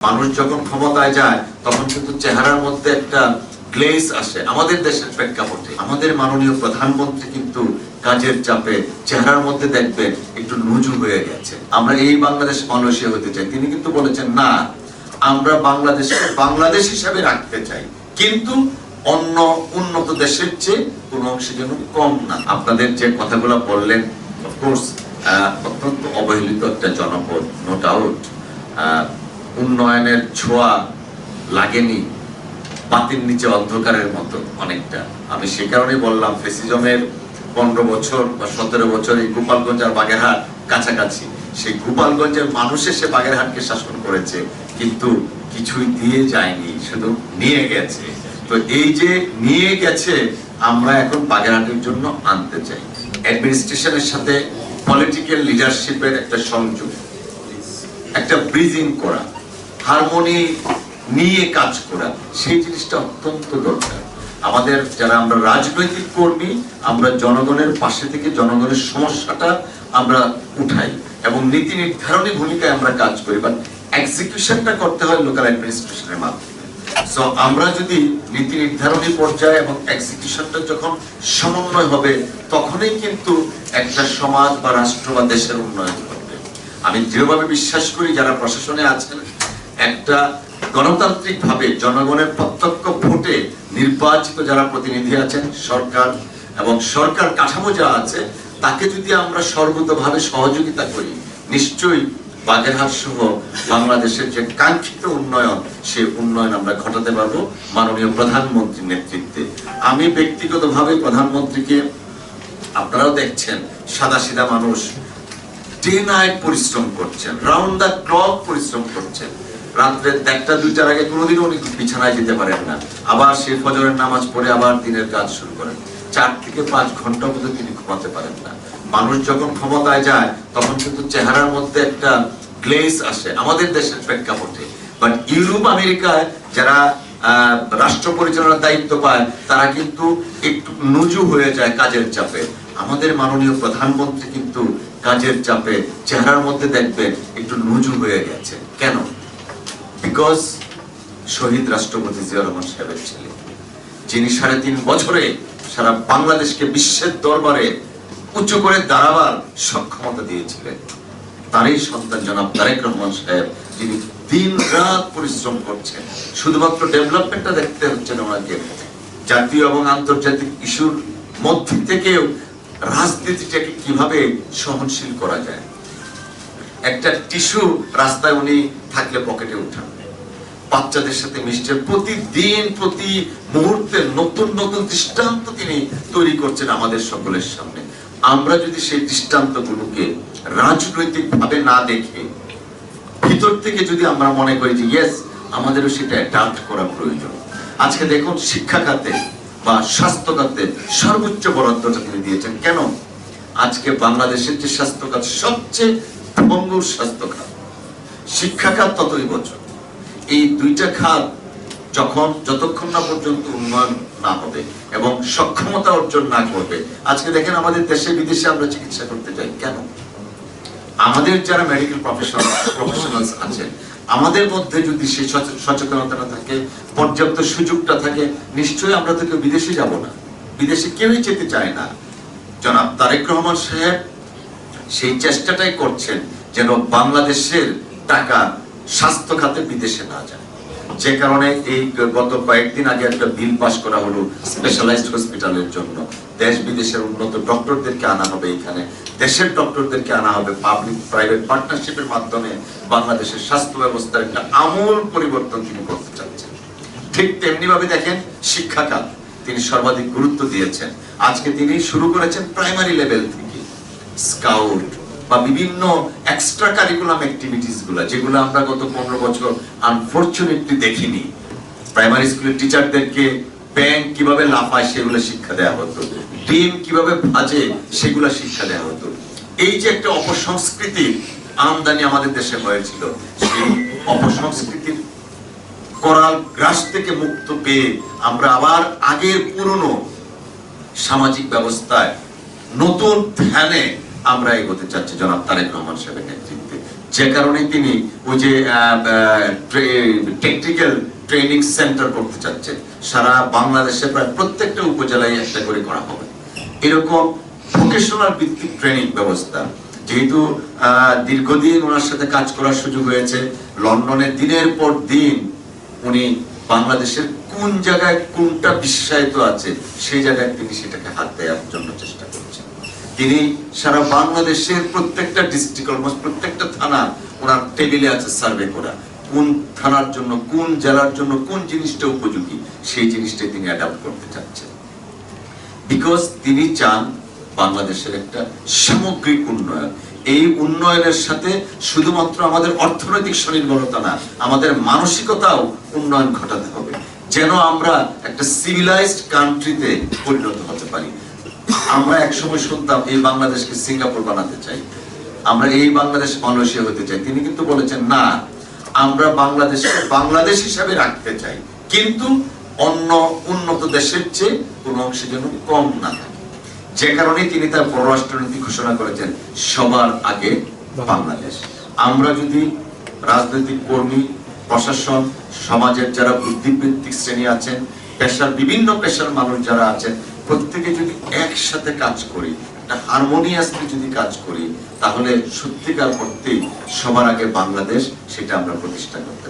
মানুষ যখন ক্ষমতায় যায় তখন কিন্তু চেহারার মধ্যে একটা গ্লেজ আসে। আমাদের দেশের প্রেক্ষাপটে আমাদের মাননীয় প্রধানমন্ত্রী কিন্তু কাজের চাপে চেহারার মধ্যে দেখবেন একটু নুজু হয়ে গেছে। আমরা এই বাংলাদেশ মালয়েশিয়া হতে চাই। তিনি কিন্তু বলেছেন না, আমরা বাংলাদেশকে বাংলাদেশ হিসাবে রাখতে চাই, কিন্তু অন্য উন্নত দেশের চেয়ে কোন অংশে যেন কম না। আপনাদের যে কথাগুলো বললেন, অফকোর্স অত্যন্ত অবহেলিত একটা জনপদ, নো ডাউট। উন্নয়নের ছোঁয়া লাগেনি, বাতির নিচে অন্ধকারের মতো অনেকটা। আমি সে কারণে বললাম ফ্যাসিজমের 15 বছর বা 17 বছর এই গোপালগঞ্জ আর বাগেরহাট কাছাকাছি। সেই গোপালগঞ্জের মানুষ এসে বাগেরহাটকে শাসন করেছে, কিন্তু কিছুই দিয়ে যায়নি, শুধু নিয়ে গেছে। তো এই যে নিয়ে গেছে, আমরা এখন বাগেরহাটের জন্য আনতে চাই। অ্যাডমিনিস্ট্রেশনের সাথে পলিটিক্যাল লিডারশিপের একটা সংযোগ, একটা ব্রিজিং করা, হারমোনি নিয়ে কাজ করা, সেই জিনিসটা অত্যন্ত দরকার। আমাদের যারা আমরা রাজনৈতিক কর্মী, আমরা জনগণের পাশে থেকে জনগণের সমস্যাটা আমরা উঠাই এবং নীতি নির্ধারণী ভূমিকায় আমরা কাজ করি, বাট এক্সিকিউশনটা করতে হয় লোকাল অ্যাডমিনিস্ট্রেশনের মাধ্যমে। সো আমরা যদি নীতি নির্ধারণী পর্যায়ে এবং এক্সিকিউশনটা যখন সমন্বয় হবে, তখনই কিন্তু একটা সমাজ বা রাষ্ট্র বা দেশের উন্নয়ন হবে। আমি দৃঢ়ভাবে বিশ্বাস করি যারা প্রশাসনে আছেন, একটা গণতান্ত্রিক ভাবে জনগণের প্রত্যক্ষ ভোটে নির্বাচিত যারা প্রতিনিধি আছেন, সরকার এবং সরকার কাঠামো যা আছে, তাকে যদি আমরা সর্বতভাবে সহযোগিতা করি, নিশ্চয়ই বাগেরহাট সহ বাংলাদেশের যে কাঙ্ক্ষিত উন্নয়ন, সেই উন্নয়ন আমরা ঘটাতে পারবো মাননীয় প্রধানমন্ত্রীর নেতৃত্বে। আমি ব্যক্তিগতভাবে প্রধানমন্ত্রীকে, আপনারাও দেখছেন সাদাসিধা মানুষ, ডে নাইট পরিশ্রম করছেন, রাউন্ড দ্য ক্লক পরিশ্রম করছেন। রাত্রে 1টা 2টার আগে কোনোদিনও উনি বিছানায় যেতে পারেন না, আবার সে ফজরের নামাজ পড়ে আবার দিনের কাজ শুরু করেন। 4 থেকে 5 ঘন্টা পর্যন্ত তিনি ঘুমাতে পারেন না। মানুষ যখন ক্ষমতায় যায় তখন কিন্তু চেহারার মধ্যে একটা গ্লেজ আসে, আমাদের দেশের প্রেক্ষাপটে। বাট ইউরোপ আমেরিকায় যারা রাষ্ট্র পরিচালনার দায়িত্ব পায়, তারা কিন্তু একটু নুজু হয়ে যায় কাজের চাপে। আমাদের মাননীয় প্রধানমন্ত্রী কিন্তু কাজের চাপে চেহারার মধ্যে দেখবেন একটু নুজু হয়ে গেছে। কেন? বিকজ শহীদ রাষ্ট্রপতি জিয়া রহমান সাহেবের ছেলে, যিনি 3.5 বছরে সারা বাংলাদেশকে বিশ্বের দরবারে উঁচু করে দাঁড়াবার সক্ষমতা দিয়েছিলেন, তারই সন্তান জনাব তারেক রহমান সাহেব, যিনি দিন রাত পরিশ্রম করছেন। শুধুমাত্র ডেভেলপমেন্টটা দেখতে হচ্ছে না ওনাকে, জাতীয় এবং আন্তর্জাতিক ইস্যুর মধ্যে থেকেও রাজনীতিটাকে কিভাবে সহনশীল করা যায়। একটা টিস্যু রাস্তায় উনি থাকলে পকেটে উঠান, বাচ্চাদের সাথে মিশছেন, প্রতিদিন প্রতি মুহূর্তে নতুন নতুন দৃষ্টান্ত তিনি তৈরি করছেন আমাদের সকলের সামনে। আমরা যদি সেই দৃষ্টান্তগুলোকে রাজনৈতিক ভাবে না দেখে ভিতর থেকে যদি আমরা মনে করি যে ইয়েস, আমাদেরও সেটা অ্যাডাপ্ট করা প্রয়োজন। আজকে দেখুন শিক্ষা খাতে বা স্বাস্থ্য খাতে সর্বোচ্চ বরাদ্দটা তিনি দিয়েছেন। কেন? আজকে বাংলাদেশের যে স্বাস্থ্য খাত, সবচেয়ে ভঙ্গুর স্বাস্থ্য খাত, শিক্ষা খাত ততই বছর। এই 2টা খাত যতক্ষণ না পর্যন্ত উন্নয়ন না হবে এবং সক্ষমতা অর্জন না করবে, আজকে দেখেন আমাদের দেশে বিদেশে আমরা চিকিৎসা করতে যাই কেন? আমাদের যারা মেডিকেল প্রফেশনালস আছেন, আমাদের মধ্যে যদি সেই সচেতনতা থাকে, পর্যাপ্ত সুযোগটা থাকে, নিশ্চয়ই আমরা তো কেউ বিদেশে যাব না, বিদেশে কেউই যেতে চায় না। জনাব তারেক রহমান সাহেব সেই চেষ্টাটাই করছেন যেন বাংলাদেশের টাকা স্বাস্থ্য খাতে বিদেশে না যায়। যে কারণে এই গত কয়েকদিন আগে একটা বিল পাস করা হলো স্পেশালাইজড হসপিটালের জন্য। দেশ বিদেশের উন্নত ডক্টরদেরকে আনা হবে, এখানে দেশের ডক্টরদেরকে আনা হবে। পাবলিক প্রাইভেট পার্টনারশিপের মাধ্যমে বাংলাদেশের স্বাস্থ্য ব্যবস্থার একটা আমূল পরিবর্তন তিনি করতে চাচ্ছেন। ঠিক তেমনি ভাবে দেখেন শিক্ষা খাত তিনি সর্বাধিক গুরুত্ব দিয়েছেন। আজকে তিনি শুরু করেছেন প্রাইমারি লেভেল থেকে স্কাউট বা বিভিন্ন এক্সট্রা কারিকুলাম অ্যাক্টিভিটিস গুলা, যেগুলো আমরা গত 15 বছর আনফরচুনেটলি দেখিনি। প্রাইমারি স্কুলের টিচারদেরকে ব্যাংক কিভাবে লাফায় সেগুলো শিক্ষা দেওয়া হতো, ডিম কিভাবে ভাজে সেগুলো শিক্ষা দেওয়া হতো। এই যে একটা অপসংস্কৃতির আমদানি আমাদের দেশে হয়েছিল, সেই অপসংস্কৃতির করাল গ্রাস থেকে মুক্ত পেয়ে আমরা আবার আগের পুরনো সামাজিক ব্যবস্থায় নতুন ধ্যানে আমরা এগোতে চাচ্ছি জনাব তারেক রহমান সাহেবের নেতৃত্বে। যে কারণে তিনি ওই যে টেকনিক্যাল ট্রেনিং সেন্টার করতে চাচ্ছেন। সারা বাংলাদেশে প্রায় প্রত্যেকটা উপজেলায় একটা করে করা হবে এরকম ভোকেশনাল ভিত্তিক ট্রেনিং ব্যবস্থা। যেহেতু দীর্ঘদিন ওনার সাথে কাজ করার সুযোগ হয়েছে, লন্ডনে দিনের পর দিন উনি বাংলাদেশের কোন জায়গায় কোনটা বিশ্বায়িত আছে সেই জায়গায় তিনি সেটাকে হাত দেওয়ার জন্য চেষ্টা করছেন। তিনি সারা বাংলাদেশের প্রত্যেকটা ডিস্ট্রিক্ট, অলমোস্ট প্রত্যেকটা থানা ওনার টেবিলে আছে সার্ভে করা, কোন থানার জন্য কোন জেলার জন্য কোন জিনিসটা উপযোগী সেই জিনিসটা তিনি অ্যাডাপ্ট করতে চাচ্ছেন। বিকজ তিনি চান বাংলাদেশের একটা সামগ্রিক উন্নয়ন। এই উন্নয়নের সাথে শুধুমাত্র আমাদের অর্থনৈতিক স্বনির্ভরতা না, আমাদের মানসিকতাও উন্নয়ন ঘটাতে হবে, যেন আমরা একটা সিভিলাইজড কান্ট্রিতে পরিণত হতে পারি। আমরা একসময় শুনতাম এই বাংলাদেশকে সিঙ্গাপুর বানাতে চাই, আমরা এই বাংলাদেশ মালয়েশিয়া হতে চাই। তিনি কিন্তু বলেছেন না, আমরা বাংলাদেশকে বাংলাদেশ হিসাবে রাখতে চাই, কিন্তু অন্য উন্নত দেশের চেয়ে কোনো অংশে যেন কম না থাকে। যে কারণে তিনি তার পররাষ্ট্রনীতি ঘোষণা করেছেন সবার আগে বাংলাদেশ। আমরা যদি রাজনৈতিক কর্মী, প্রশাসন, সমাজের যারা বুদ্ধিবৃত্তিক শ্রেণী আছেন, পেশার বিভিন্ন পেশার মানুষ যারা আছেন, প্রত্যেকে যদি একসাথে কাজ করি, একটা হারমোনিয়াসলি যদি কাজ করি, তাহলে সত্যিকার অর্থেই সবার আগে বাংলাদেশ সেটা আমরা প্রতিষ্ঠা করতে পারি।